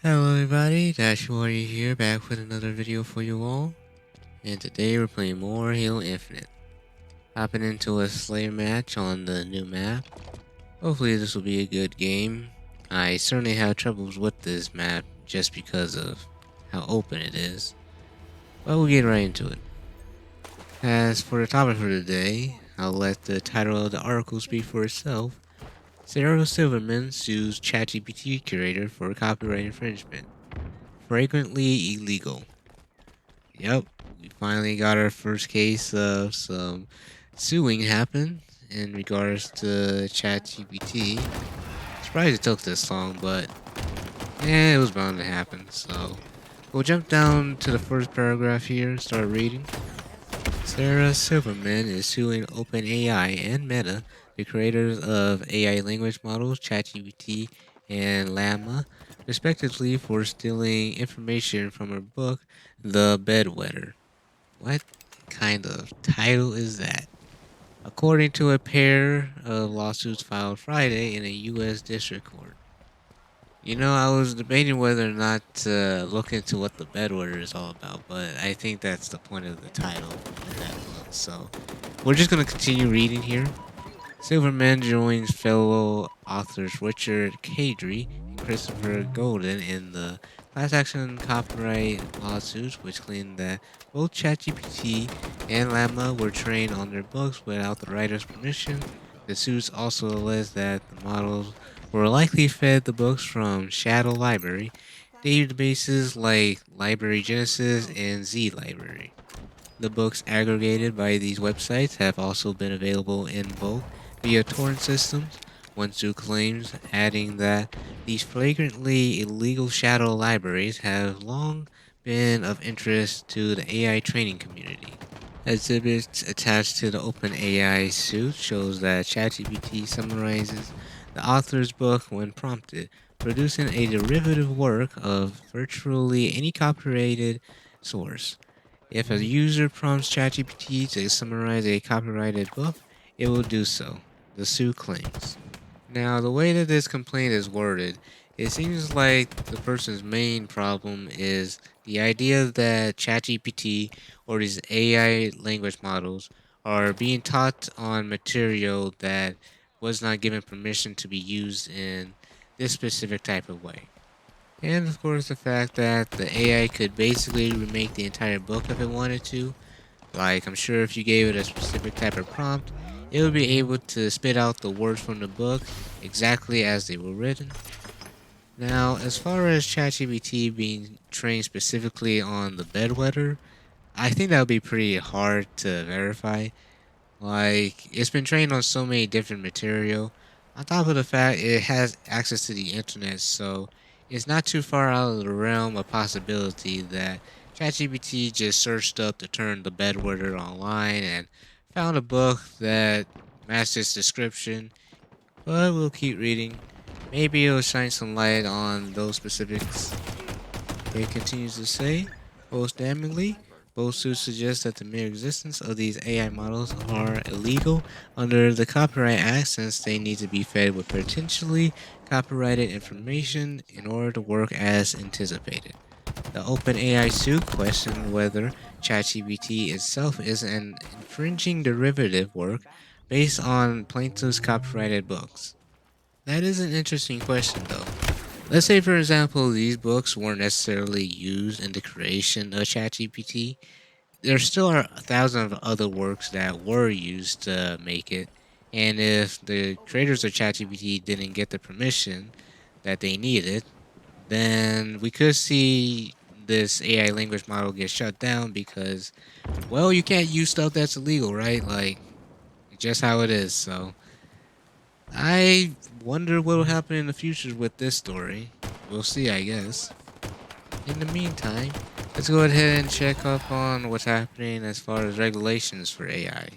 Hello everybody, Dash Warrior here, back with another video for you all. And today we're playing more Halo Infinite. Hopping into a Slayer match on the new map. Hopefully this will be a good game. I certainly have troubles with this map just because of how open it is. But we'll get right into it. As for the topic for today, I'll let the title of the article speak for itself. Sarah Silverman sues Chatgpt curator for copyright infringement. Flagrantly illegal. Yep, we finally got our first case of some suing happen in regards to ChatGPT. Surprised it took this long, but yeah, it was bound to happen. So we'll jump down to the first paragraph here, start reading. Sarah Silverman is suing OpenAI and Meta, the creators of AI language models ChatGPT and Llama, respectively, for stealing information from her book, The Bedwetter. What kind of title is that? According to a pair of lawsuits filed Friday in a U.S. district court. I was debating whether or not to look into what the bedwetter is all about, but I think that's the point of the title in that book. So we're just going to continue reading here. Silverman joins fellow authors Richard Kadri and Christopher Golden in the class action copyright lawsuits, which claim that both ChatGPT and Llama were trained on their books without the writer's permission. The suits also allege that the models were likely fed the books from Shadow Library databases like Library Genesis and Z Library. The books aggregated by these websites have also been available in bulk via torrent systems, one suit claims, adding that these flagrantly illegal shadow libraries have long been of interest to the AI training community. Exhibits attached to the OpenAI suit shows that ChatGPT summarizes the author's book when prompted, producing a derivative work of virtually any copyrighted source. If a user prompts ChatGPT to summarize a copyrighted book, it will do so, the suit claims. Now, the way that this complaint is worded, it seems like the person's main problem is the idea that ChatGPT or these AI language models are being taught on material that was not given permission to be used in this specific type of way. And of course, the fact that the AI could basically remake the entire book if it wanted to. Like, I'm sure if you gave it a specific type of prompt, it would be able to spit out the words from the book exactly as they were written. Now, as far as ChatGPT being trained specifically on the bedwetter, I think that would be pretty hard to verify. Like, it's been trained on so many different material. On top of the fact it has access to the internet, so it's not too far out of the realm of possibility that ChatGPT just searched up the term the bedwetter online and found a book that matched its description. But we'll keep reading. Maybe it'll shine some light on those specifics. It continues to say, most damningly, both suits suggest that the mere existence of these AI models are illegal under the Copyright Act since they need to be fed with potentially copyrighted information in order to work as anticipated. The OpenAI suit questioned whether ChatGPT itself is an infringing derivative work based on plaintiff's copyrighted books. That is an interesting question, though. Let's say, for example, these books weren't necessarily used in the creation of ChatGPT. There still are thousands of other works that were used to make it, and if the creators of ChatGPT didn't get the permission that they needed, then we could see this AI language model get shut down because, well, you can't use stuff that's illegal, right? Like, just how it is. So, I wonder what will happen in the future with this story. We'll see, I guess. In the meantime, let's go ahead and check up on what's happening as far as regulations for AI.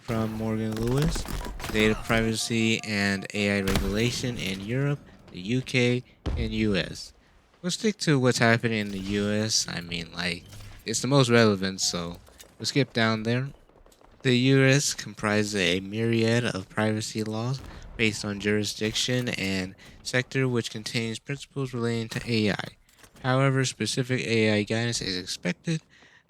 From Morgan Lewis, Data Privacy and AI Regulation in Europe, the UK, and US. We'll stick to what's happening in the US. I mean, like, it's the most relevant, so we'll skip down there. The US comprises a myriad of privacy laws, based on jurisdiction and sector, which contains principles relating to AI. However, specific AI guidance is expected.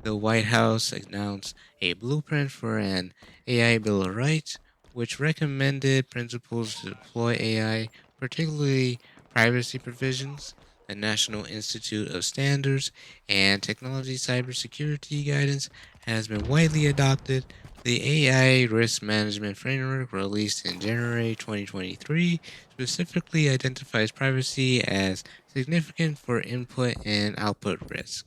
The White House announced a blueprint for an AI Bill of Rights, which recommended principles to deploy AI, particularly privacy provisions. The National Institute of Standards and Technology Cybersecurity Guidance has been widely adopted. The AI Risk Management Framework, released in January 2023, specifically identifies privacy as significant for input and output risk.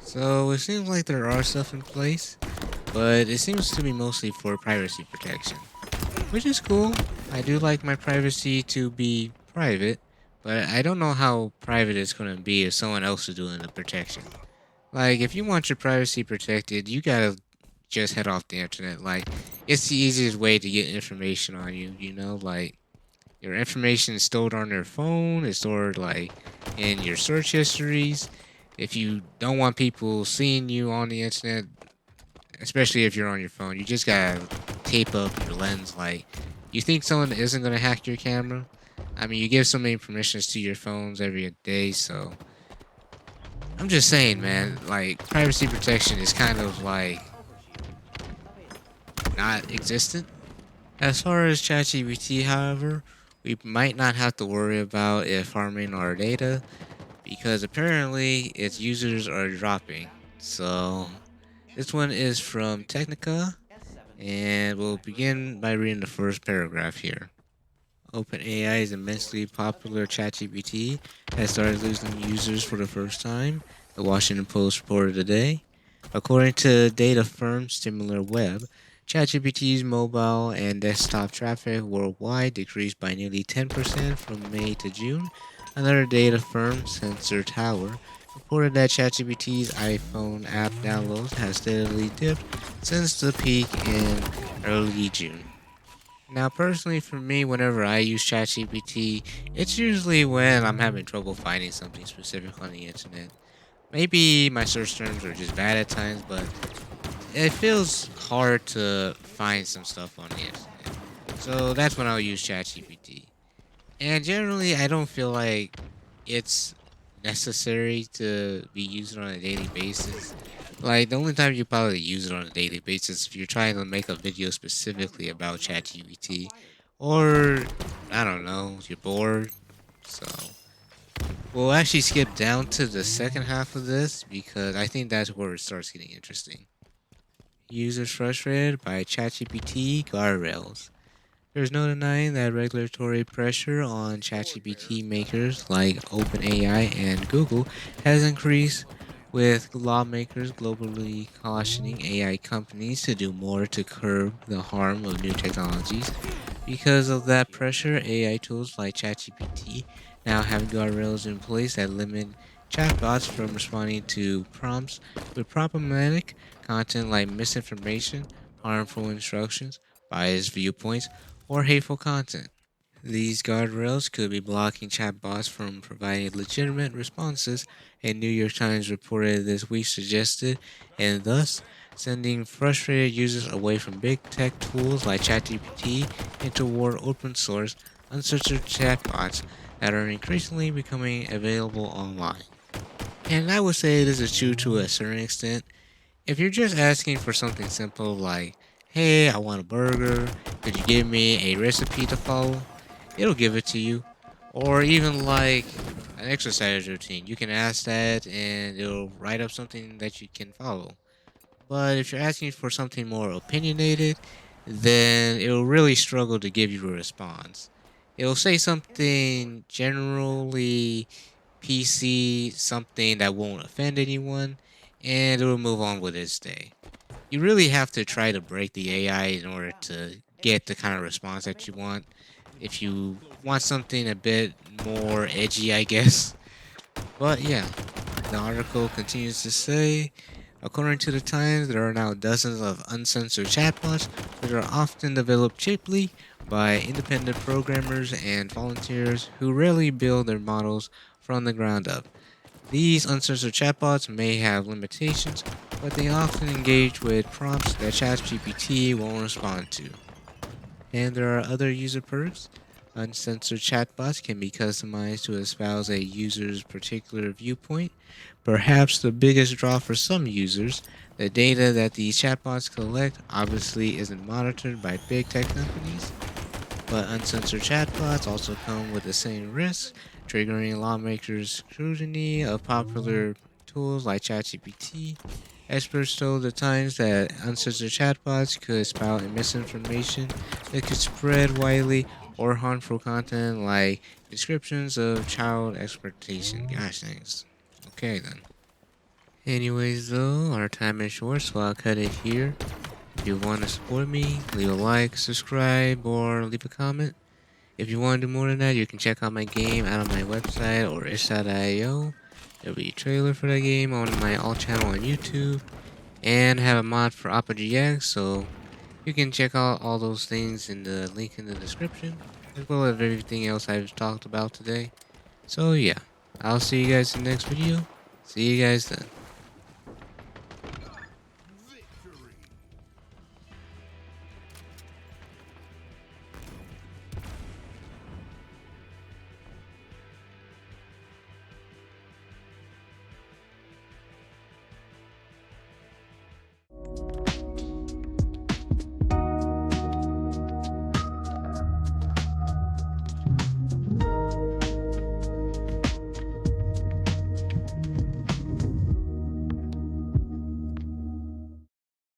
So it seems like there are stuff in place, but it seems to be mostly for privacy protection, which is cool. I do like my privacy to be private, but I don't know how private it's going to be if someone else is doing the protection. Like, if you want your privacy protected, you gotta just head off the internet. Like, it's the easiest way to get information on you, you know? Like, your information is stored on your phone, it's stored, like, in your search histories. If you don't want people seeing you on the internet, especially if you're on your phone, you just gotta tape up your lens. Like, you think someone isn't gonna hack your camera? I mean, you give so many permissions to your phones every day, so I'm just saying, man, like privacy protection is kind of like not existent. As far as ChatGPT, however, we might not have to worry about it farming our data because apparently its users are dropping. So this one is from Technica, and we'll begin by reading the first paragraph here. OpenAI's immensely popular ChatGPT has started losing users for the first time, the Washington Post reported today. According to data firm SimilarWeb, ChatGPT's mobile and desktop traffic worldwide decreased by nearly 10% from May to June. Another data firm, Sensor Tower, reported that ChatGPT's iPhone app downloads have steadily dipped since the peak in early June. Now, personally, for me, whenever I use ChatGPT, it's usually when I'm having trouble finding something specific on the internet. Maybe my search terms are just bad at times, but it feels hard to find some stuff on the internet. So that's when I'll use ChatGPT. And generally, I don't feel like it's necessary to be used on a daily basis. Like, the only time you probably use it on a daily basis is if you're trying to make a video specifically about ChatGPT. Or, I don't know, you're bored. So, we'll actually skip down to the second half of this because I think that's where it starts getting interesting. Users frustrated by ChatGPT guardrails. There's no denying that regulatory pressure on ChatGPT makers like OpenAI and Google has increased, with lawmakers globally cautioning AI companies to do more to curb the harm of new technologies. Because of that pressure, AI tools like ChatGPT now have guardrails in place that limit chatbots from responding to prompts with problematic content like misinformation, harmful instructions, biased viewpoints, or hateful content. These guardrails could be blocking chatbots from providing legitimate responses, a New York Times reported this week suggested, and thus sending frustrated users away from big tech tools like ChatGPT and toward open source, uncensored chatbots that are increasingly becoming available online. And I would say this is true to a certain extent. If you're just asking for something simple like, hey, I want a burger, could you give me a recipe to follow? It'll give it to you. Or even like an exercise routine. You can ask that and it'll write up something that you can follow. But if you're asking for something more opinionated, then it'll really struggle to give you a response. It'll say something generally PC, something that won't offend anyone, and it'll move on with its day. You really have to try to break the AI in order to get the kind of response that you want. If you want something a bit more edgy, I guess. But yeah, the article continues to say, according to the Times, there are now dozens of uncensored chatbots that are often developed cheaply by independent programmers and volunteers who rarely build their models from the ground up. These uncensored chatbots may have limitations, but they often engage with prompts that ChatGPT won't respond to. And there are other user perks. Uncensored chatbots can be customized to espouse a user's particular viewpoint. Perhaps the biggest draw for some users, the data that these chatbots collect obviously isn't monitored by big tech companies, but uncensored chatbots also come with the same risks, triggering lawmakers' scrutiny of popular tools like Chatgpt. Experts told the Times that uncensored chatbots could spout misinformation that could spread widely or harmful content like descriptions of child exploitation. Gosh, thanks. Okay then. Anyways, though, our time is short, so I'll cut it here. If you want to support me, leave a like, subscribe, or leave a comment. If you want to do more than that, you can check out my game out on my website or itch.io. There'll be a trailer for the game on my alt channel on YouTube, and have a mod for OppaGX, so you can check out all those things in the link in the description, as well as everything else I've talked about today. So yeah, I'll see you guys in the next video. See you guys then.